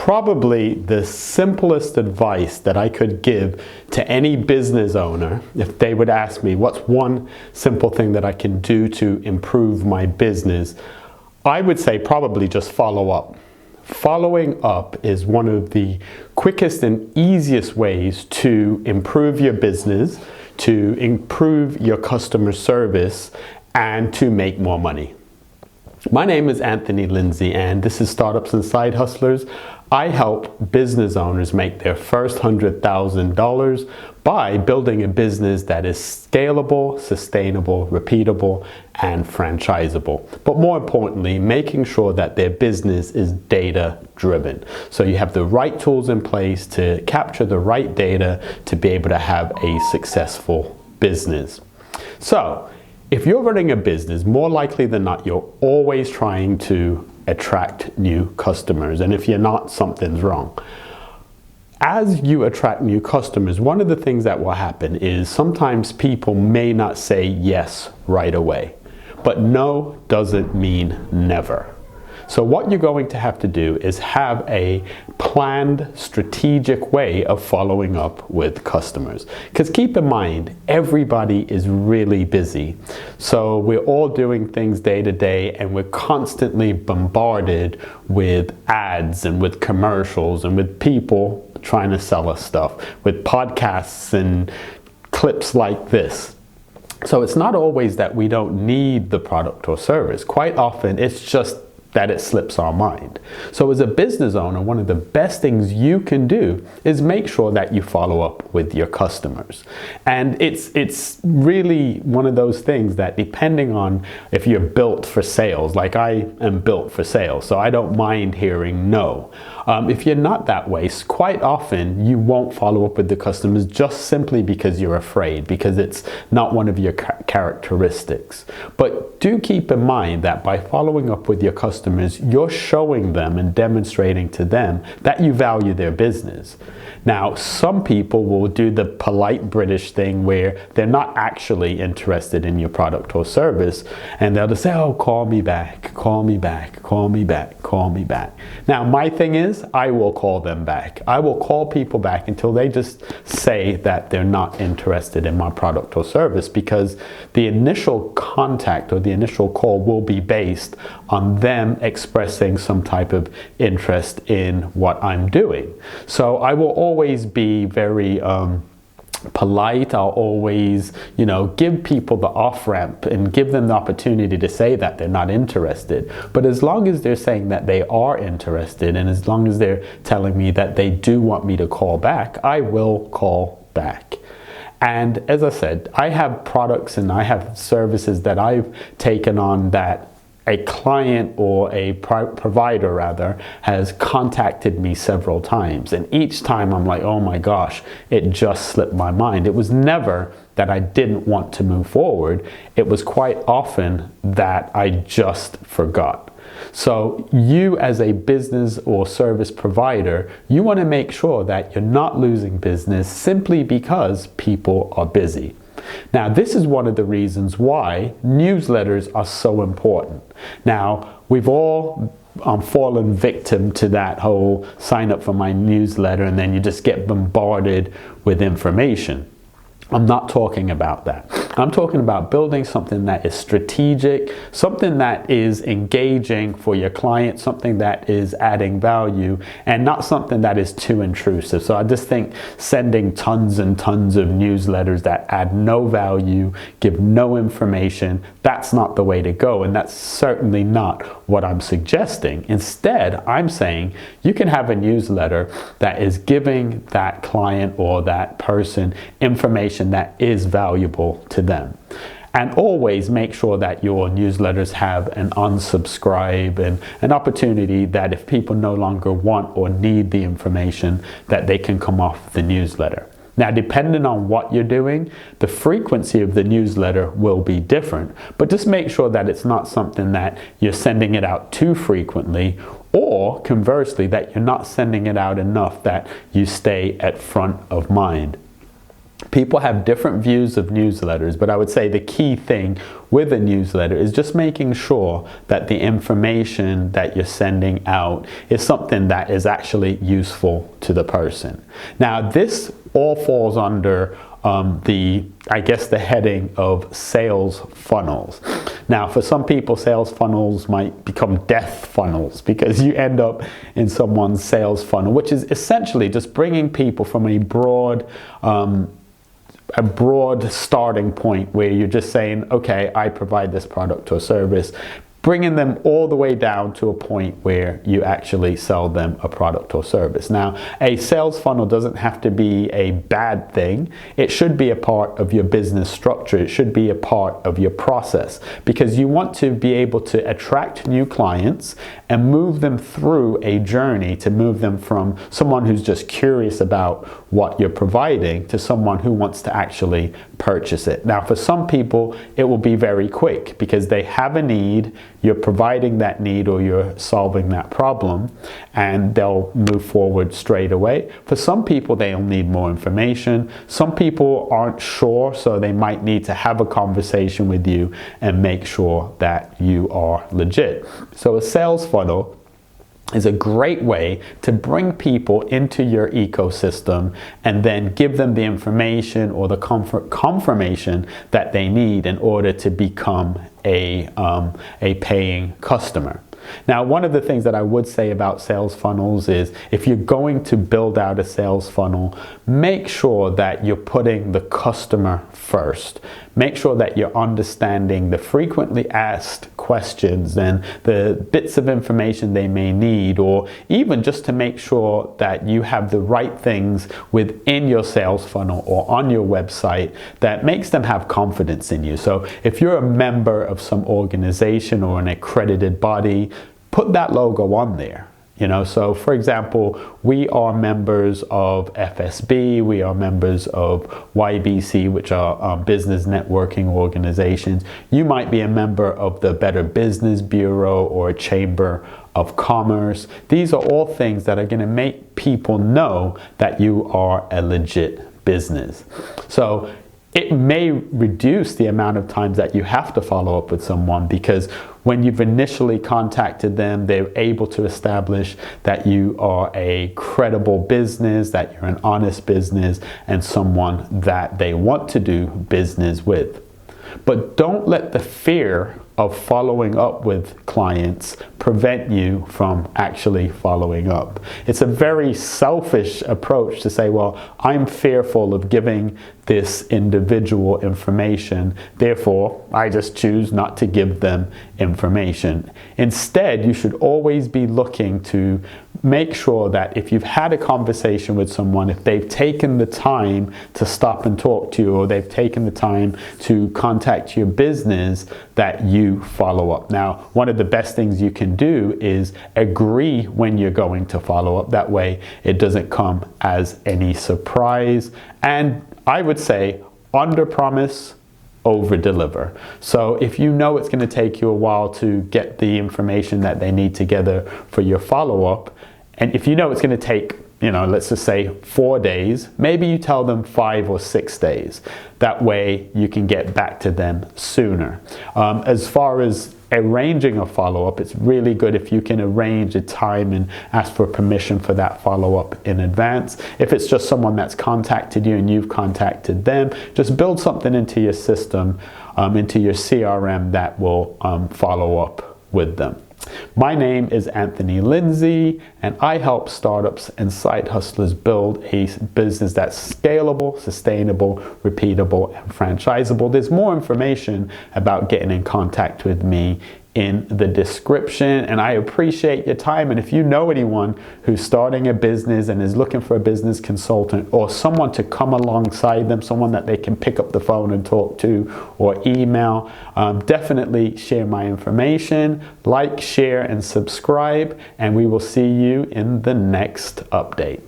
probably the simplest advice that I could give to any business owner, if they would ask me, what's one simple thing that I can do to improve my business? I would say probably just follow up. Following up is one of the quickest and easiest ways to improve your business, to improve your customer service, and to make more money. My name is Lindsay, and this is Startups and Side Hustlers. I help business owners make their first $100,000 by building a business that is scalable, sustainable, repeatable, and franchisable. But more importantly, making sure that their business is data driven. So you have the right tools in place to capture the right data to be able to have a successful business. So if you're running a business, more likely than not, you're always trying to attract new customers. And if you're not, something's wrong. As you attract new customers, one of the things that will happen is sometimes people may not say yes right away. But no doesn't mean never. So what you're going to have to do is have a planned, strategic way of following up with customers. Because keep in mind, everybody is really busy. So we're all doing things day to day, and we're constantly bombarded with ads and with commercials and with people trying to sell us stuff, with podcasts and clips like this. So it's not always that we don't need the product or service. Quite often, it's just that it slips our mind. So as a business owner, one of the best things you can do is make sure that you follow up with your customers. And it's really one of those things that, depending on if you're built for sales, like I am built for sales, so I don't mind hearing no. If you're not that way, quite often you won't follow up with the customers just simply because you're afraid, because it's not one of your characteristics. But do keep in mind that by following up with your customers, you're showing them and demonstrating to them that you value their business. Now, some people will do the polite British thing where they're not actually interested in your product or service, and they'll just say, oh, call me back, call me back, call me back, call me back. Now, my thing is, I will call them back. I will call people back until they just say that they're not interested in my product or service, because the initial contact or the initial call will be based on them expressing some type of interest in what I'm doing. So I will always be very polite. I'll always, give people the off-ramp and give them the opportunity to say that they're not interested. But as long as they're saying that they are interested, and as long as they're telling me that they do want me to call back, I will call back. And as I said, I have products and I have services that I've taken on that a client or a provider rather has contacted me several times, and each time I'm like, oh my gosh, it just slipped my mind. It was never that I didn't want to move forward. It was quite often that I just forgot. So you, as a business or service provider, you want to make sure that you're not losing business simply because people are busy. Now, this is one of the reasons why newsletters are so important. Now, we've all fallen victim to that whole sign up for my newsletter and then you just get bombarded with information. I'm not talking about that. I'm talking about building something that is strategic, something that is engaging for your client, something that is adding value, and not something that is too intrusive. So I just think sending tons and tons of newsletters that add no value, give no information, that's not the way to go. And that's certainly not what I'm suggesting. Instead, I'm saying you can have a newsletter that is giving that client or that person information that is valuable to them. And always make sure that your newsletters have an unsubscribe and an opportunity that if people no longer want or need the information, that they can come off the newsletter. Now, depending on what you're doing, the frequency of the newsletter will be different, but just make sure that it's not something that you're sending it out too frequently, or conversely, that you're not sending it out enough that you stay at front of mind. People have different views of newsletters, but I would say the key thing with a newsletter is just making sure that the information that you're sending out is something that is actually useful to the person. Now, this all falls under the heading of sales funnels. Now, for some people, sales funnels might become death funnels because you end up in someone's sales funnel, which is essentially just bringing people from a broad starting point where you're just saying, okay, I provide this product or service, bringing them all the way down to a point where you actually sell them a product or service. Now, a sales funnel doesn't have to be a bad thing. It should be a part of your business structure. It should be a part of your process, because you want to be able to attract new clients and move them through a journey to move them from someone who's just curious about what you're providing to someone who wants to actually purchase it. Now, for some people, it will be very quick because they have a need, you're providing that need or you're solving that problem, and they'll move forward straight away. For some people, they'll need more information. Some people aren't sure, so they might need to have a conversation with you and make sure that you are legit. So a sales funnel is a great way to bring people into your ecosystem and then give them the information or the confirmation that they need in order to become a paying customer. Now, one of the things that I would say about sales funnels is if you're going to build out a sales funnel, make sure that you're putting the customer first. Make sure that you're understanding the frequently asked questions and the bits of information they may need, or even just to make sure that you have the right things within your sales funnel or on your website that makes them have confidence in you. So if you're a member of some organization or an accredited body, put that logo on there. So for example, we are members of FSB, we are members of YBC, which are business networking organizations. You might be a member of the Better Business Bureau or a Chamber of Commerce. These are all things that are going to make people know that you are a legit business. So it may reduce the amount of times that you have to follow up with someone, because when you've initially contacted them, they're able to establish that you are a credible business, that you're an honest business, and someone that they want to do business with. But don't let the fear of following up with clients prevent you from actually following up. It's a very selfish approach to say, well, I'm fearful of giving this individual information, therefore I just choose not to give them information. Instead, you should always be looking to make sure that if you've had a conversation with someone, if they've taken the time to stop and talk to you, or they've taken the time to contact your business, that you follow up. Now, one of the best things you can do is agree when you're going to follow up. That way it doesn't come as any surprise. And I would say under promise, over deliver. So if you know it's going to take you a while to get the information that they need together for your follow-up, and if you know it's going to take, let's just say 4 days, maybe you tell them 5 or 6 days. That way you can get back to them sooner. As far as arranging a follow-up, it's really good if you can arrange a time and ask for permission for that follow-up in advance. If it's just someone that's contacted you and you've contacted them, just build something into your system, into your CRM that will follow up with them. My name is Anthony Lindsay, and I help startups and side hustlers build a business that's scalable, sustainable, repeatable, and franchisable. There's more information about getting in contact with me in the description, and I appreciate your time. And if you know anyone who's starting a business and is looking for a business consultant or someone to come alongside them, someone that they can pick up the phone and talk to or email, definitely share my information. Like, share, and subscribe, and we will see you in the next update.